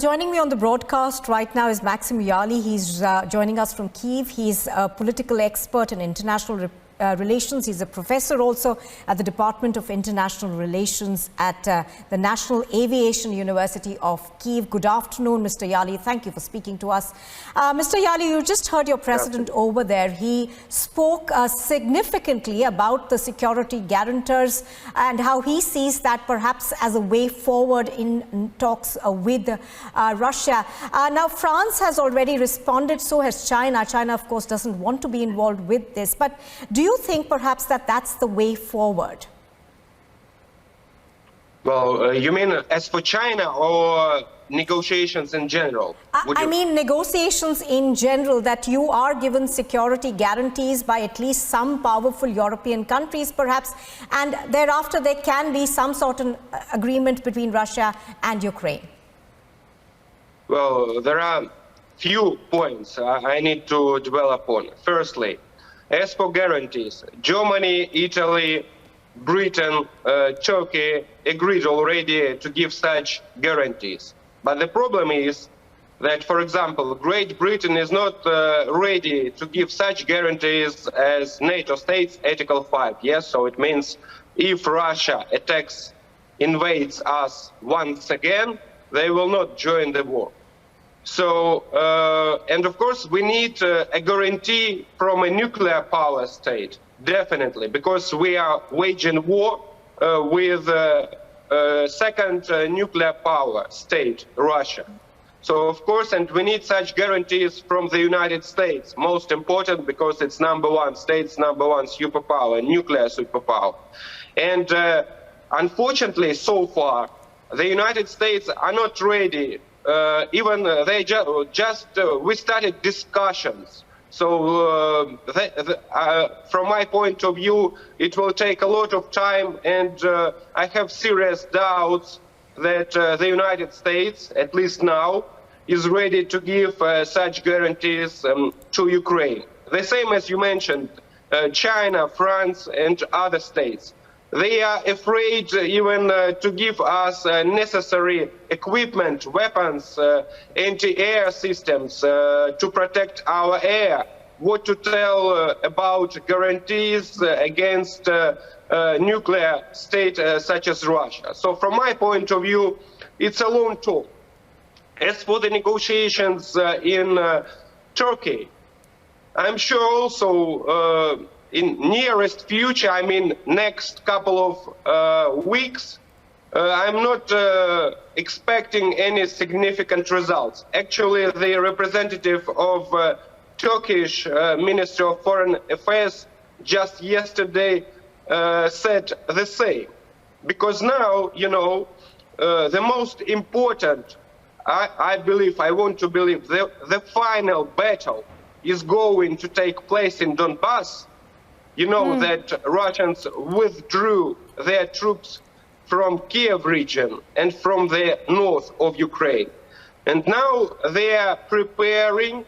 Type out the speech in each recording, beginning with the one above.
Joining me on the broadcast right now is Maksym Yali. He's joining us from Kyiv. He's a political expert in international relations. He's a professor also at the Department of International Relations at the National Aviation University of Kyiv. Good afternoon, Mr. Yali. Thank you for speaking to us. Mr. Yali, you just heard your president over there. He spoke significantly about the security guarantors and how he sees that perhaps as a way forward in talks with Russia. Now, France has already responded, so has China. China, of course, doesn't want to be involved with this. But do you think perhaps that that's the way forward? Well, you mean as for China or negotiations in general? I mean negotiations in general, that you are given security guarantees by at least some powerful European countries perhaps, and thereafter there can be some sort of agreement between Russia and Ukraine. Well, there are few points I need to dwell upon. Firstly, as for guarantees, Germany, Italy, Britain, Turkey agreed already to give such guarantees. But the problem is that, for example, Great Britain is not ready to give such guarantees as NATO states, Article 5. Yes, so it means if Russia attacks, invades us once again, they will not join the war. So, and of course, we need a guarantee from a nuclear power state, definitely, because we are waging war with a second nuclear power state, Russia. So, of course, and we need such guarantees from the United States, most important because it's number one, state's number one superpower, nuclear superpower. And unfortunately, so far, the United States are not ready. We started discussions. So from my point of view, it will take a lot of time, and I have serious doubts that the United States, at least now, is ready to give such guarantees to Ukraine. The same as you mentioned, China, France, and other states. They are afraid even to give us necessary equipment, weapons, anti-air systems to protect our air. What to tell about guarantees against nuclear state such as Russia. So from my point of view, it's a long talk. As for the negotiations in Turkey, I'm sure also in nearest future, I mean next couple of weeks, I'm not expecting any significant results. Actually, the representative of Turkish Ministry of Foreign Affairs just yesterday said the same. Because now, you know, the most important, I want to believe, the final battle is going to take place in Donbass. You know that Russians withdrew their troops from Kiev region and from the north of Ukraine. And now they are preparing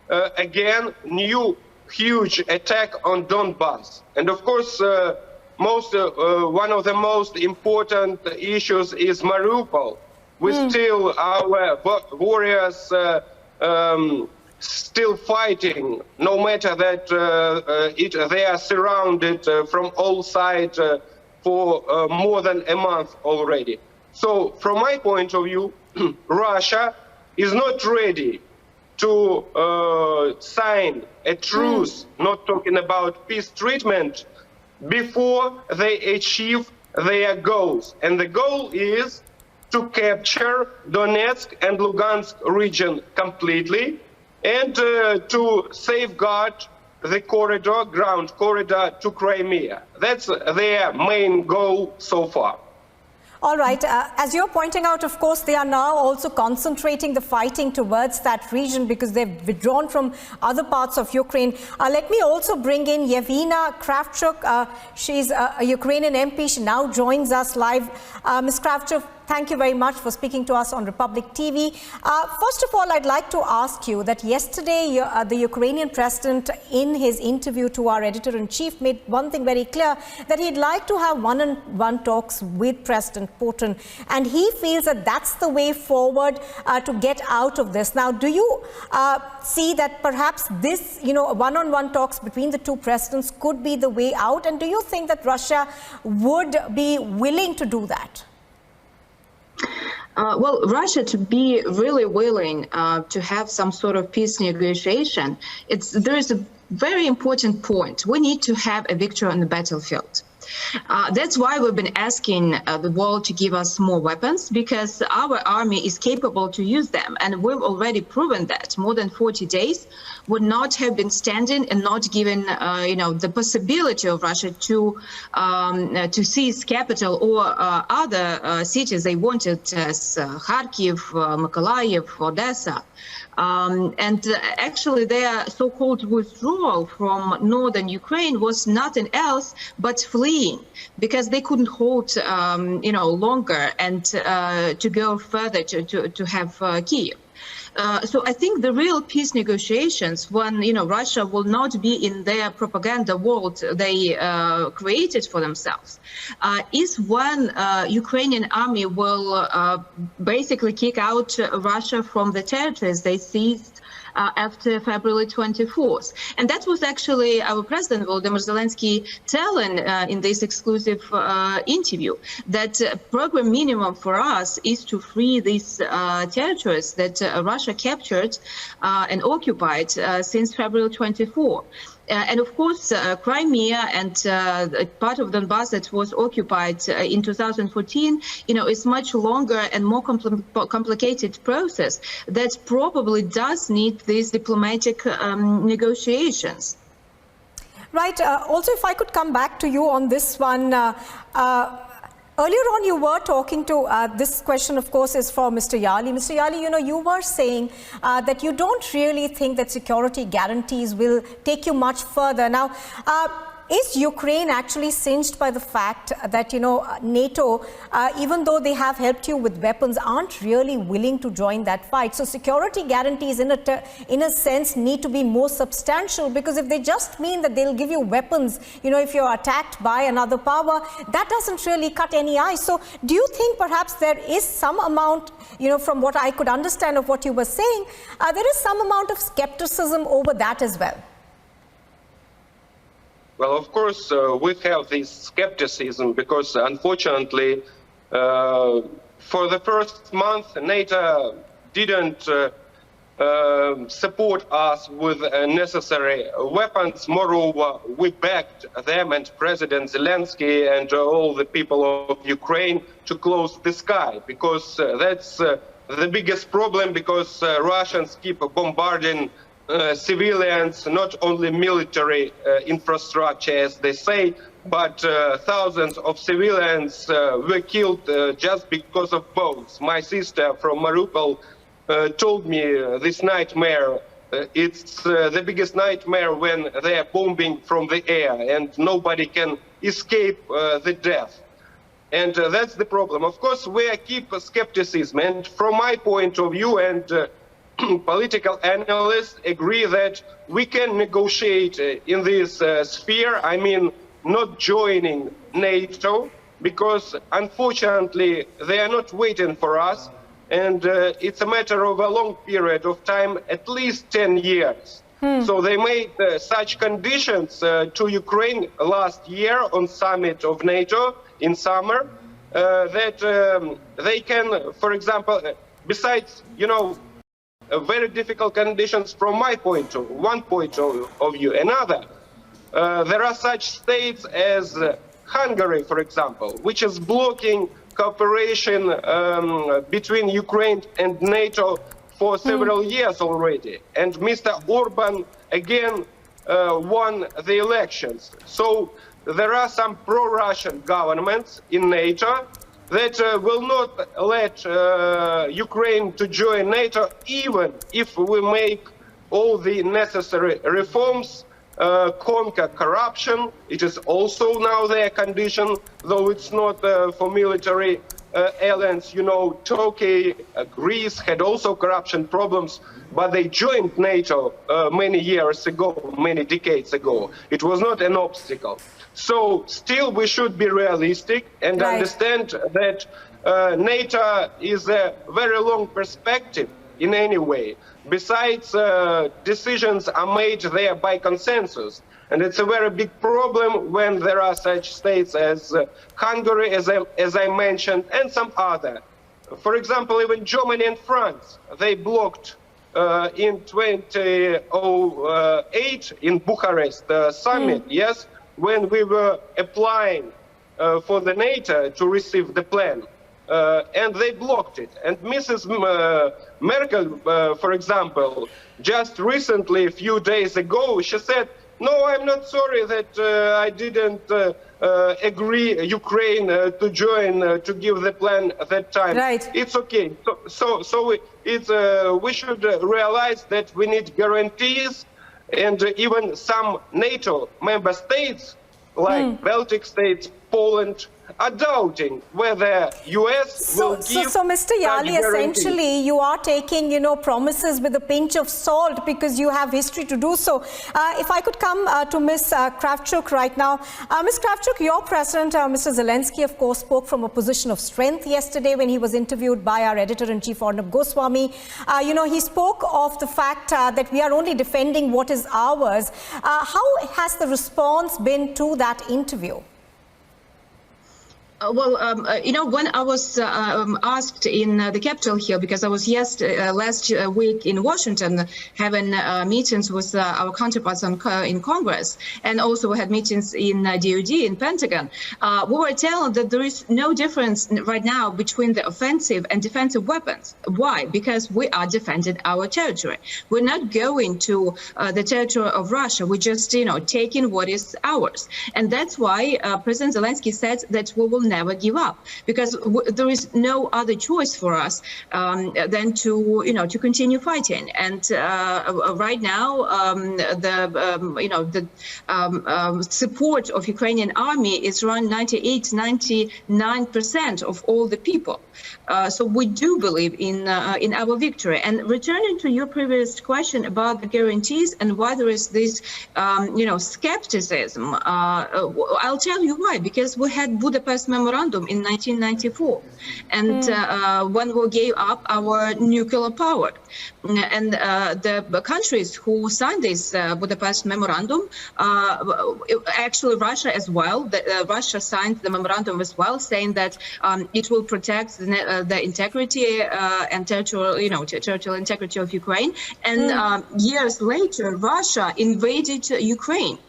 again new huge attack on Donbass. And of course, one of the most important issues is Mariupol. We still, our warriors still fighting, no matter that they are surrounded from all sides for more than a month already. So from my point of view, Russia is not ready to sign a truce, not talking about peace treatment, before they achieve their goals. And the goal is to capture Donetsk and Lugansk region completely, and to safeguard the corridor, ground corridor to Crimea. That's their main goal so far. All right. As you're pointing out, of course, they are now also concentrating the fighting towards that region because they've withdrawn from other parts of Ukraine. Let me also bring in Yevgenia Kravchuk. She's a Ukrainian MP. She now joins us live. Ms. Kravchuk, Thank you very much for speaking to us on Republic TV. First of all, I'd like to ask you that yesterday the Ukrainian president, in his interview to our editor-in-chief, made one thing very clear, that he'd like to have one-on-one talks with President Putin, and he feels that that's the way forward to get out of this. Now, do you see that perhaps this, one-on-one talks between the two presidents could be the way out, and do you think that Russia would be willing to do that? Well, Russia, to be really willing to have some sort of peace negotiation, there is a very important point. We need to have a victory on the battlefield. That's why we've been asking the world to give us more weapons, because our army is capable to use them, and we've already proven that. More than 40 days would not have been standing and not given, the possibility of Russia to seize capital or other cities they wanted, as Kharkiv, Mykolaiv, Odessa. And actually their so-called withdrawal from northern Ukraine was nothing else but fleeing, because they couldn't hold, longer and to go further to have Kyiv. So I think the real peace negotiations, when Russia will not be in their propaganda world they created for themselves, is when Ukrainian army will basically kick out Russia from the territories they seized after February 24th. And that was actually our President Volodymyr Zelensky telling in this exclusive interview, that program minimum for us is to free these territories that Russia captured and occupied since February 24. And of course, Crimea and part of Donbass that was occupied in 2014, is much longer and more complicated process that probably does need these diplomatic negotiations. Right. Also, if I could come back to you on this one. Earlier on, you were talking to, this question, of course, is for Mr. Yali. Mr. Yali, you were saying that you don't really think that security guarantees will take you much further. Now, is Ukraine actually cinched by the fact that, NATO, even though they have helped you with weapons, aren't really willing to join that fight? So security guarantees, in a sense, need to be more substantial, because if they just mean that they'll give you weapons, if you're attacked by another power, that doesn't really cut any ice. So do you think perhaps there is some amount, from what I could understand of what you were saying, there is some amount of skepticism over that as well? Well, of course, we have this skepticism because, unfortunately, for the first month, NATO didn't support us with necessary weapons. Moreover, we backed them and President Zelensky and all the people of Ukraine to close the sky, because that's the biggest problem, because Russians keep bombarding civilians, not only military infrastructure, as they say, but thousands of civilians were killed just because of bombs. My sister from Mariupol told me this nightmare. It's the biggest nightmare when they are bombing from the air and nobody can escape the death. And that's the problem. Of course, we keep skepticism. And from my point of view, and political analysts agree that we can negotiate in this sphere. I mean, not joining NATO, because unfortunately they are not waiting for us, and it's a matter of a long period of time, at least 10 years. So they made such conditions to Ukraine last year on summit of NATO in summer, that they can, for example, besides, very difficult conditions from my point of view. Another, there are such states as Hungary, for example, which is blocking cooperation between Ukraine and NATO for several years already. And Mr. Orban again won the elections. So there are some pro-Russian governments in NATO that will not let Ukraine to join NATO, even if we make all the necessary reforms, conquer corruption. It is also now their condition, though it's not for military alliance. You know, Turkey, Greece had also corruption problems, but they joined NATO many years ago, many decades ago. It was not an obstacle. So still we should be realistic and understand that NATO is a very long perspective in any way. Besides, decisions are made there by consensus. And it's a very big problem when there are such states as Hungary, as I mentioned, and some other. For example, even Germany and France, they blocked in 2008 in Bucharest summit, yes, when we were applying for the NATO to receive the plan. And they blocked it. And Mrs. Merkel, for example, just recently, a few days ago, she said, no, I'm not sorry that I didn't agree Ukraine to join, to give the plan at that time. Right. It's okay. So we should realize that we need guarantees, and even some NATO member states, like Baltic states, Poland, are doubting whether US will give So Mr. Yali, essentially you are taking, promises with a pinch of salt because you have history to do so. If I could come to Ms. Kravchuk right now. Ms. Kravchuk, your president, Mr. Zelensky, of course, spoke from a position of strength yesterday when he was interviewed by our editor-in-chief, Arnab Goswami. He spoke of the fact that we are only defending what is ours. How has the response been to that interview? When I was asked in the Capitol Hill, because I was last week in Washington having meetings with our counterparts in Congress, and also we had meetings in DOD, in Pentagon, we were told that there is no difference right now between the offensive and defensive weapons. Why? Because we are defending our territory. We're not going to the territory of Russia. We're just, taking what is ours. And that's why President Zelensky said that we will never give up, because there is no other choice for us than to continue fighting. And right now the support of Ukrainian army is around 99% of all the people. So we do believe in our victory. And returning to your previous question about the guarantees and why there is this skepticism, I'll tell you why. Because we had Budapest Memorandum in 1994, and when we gave up our nuclear power, and the countries who signed this Budapest Memorandum, actually Russia as well, Russia signed the memorandum as well, saying that it will protect the integrity and territorial integrity of Ukraine. And years later, Russia invaded Ukraine.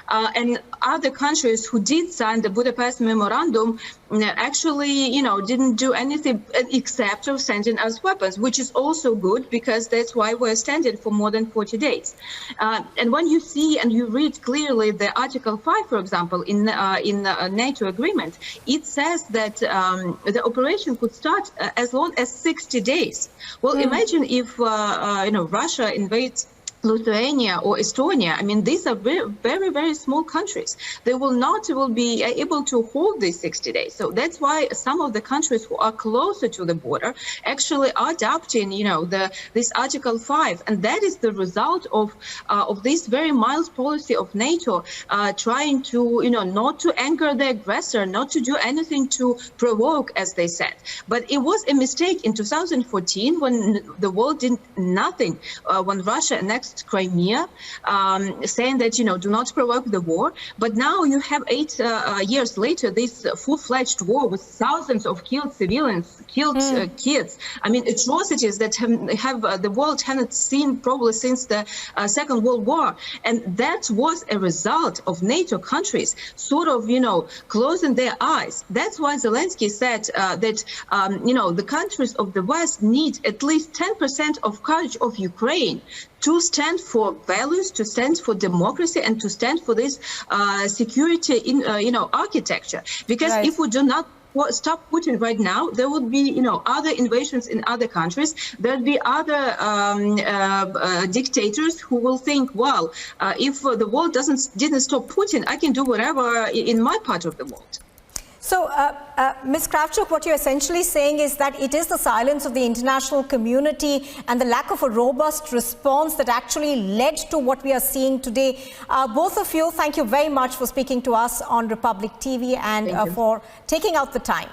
And other countries who did sign the Budapest Memorandum actually, didn't do anything except of sending us weapons, which is also good, because that's why we're standing for more than 40 days. And when you see and you read clearly the Article 5, for example, in the NATO agreement, it says that the operation could start as long as 60 days. Well, imagine if, Russia invades Lithuania or Estonia. I mean, these are very, very, very small countries. They will be able to hold these 60 days. So that's why some of the countries who are closer to the border actually are adopting, this Article 5, and that is the result of this very mild policy of NATO, trying to, not to anger the aggressor, not to do anything to provoke, as they said. But it was a mistake in 2014 when the world did nothing, when Russia annexed Crimea, saying that, do not provoke the war. But now you have 8 years later, this full-fledged war with thousands of killed civilians, killed kids. I mean, atrocities that have the world hasn't seen probably since the Second World War. And that was a result of NATO countries sort of, closing their eyes. That's why Zelensky said that, the countries of the West need at least 10% of courage of Ukraine to stand for values, to stand for democracy, and to stand for this security in architecture. Because if we do not stop Putin right now, there would be other invasions in other countries. There'd be other dictators who will think, well, if the world didn't stop Putin, I can do whatever in my part of the world. So, Ms. Kravchuk, what you're essentially saying is that it is the silence of the international community and the lack of a robust response that actually led to what we are seeing today. Both of you, thank you very much for speaking to us on Republic TV and for taking out the time.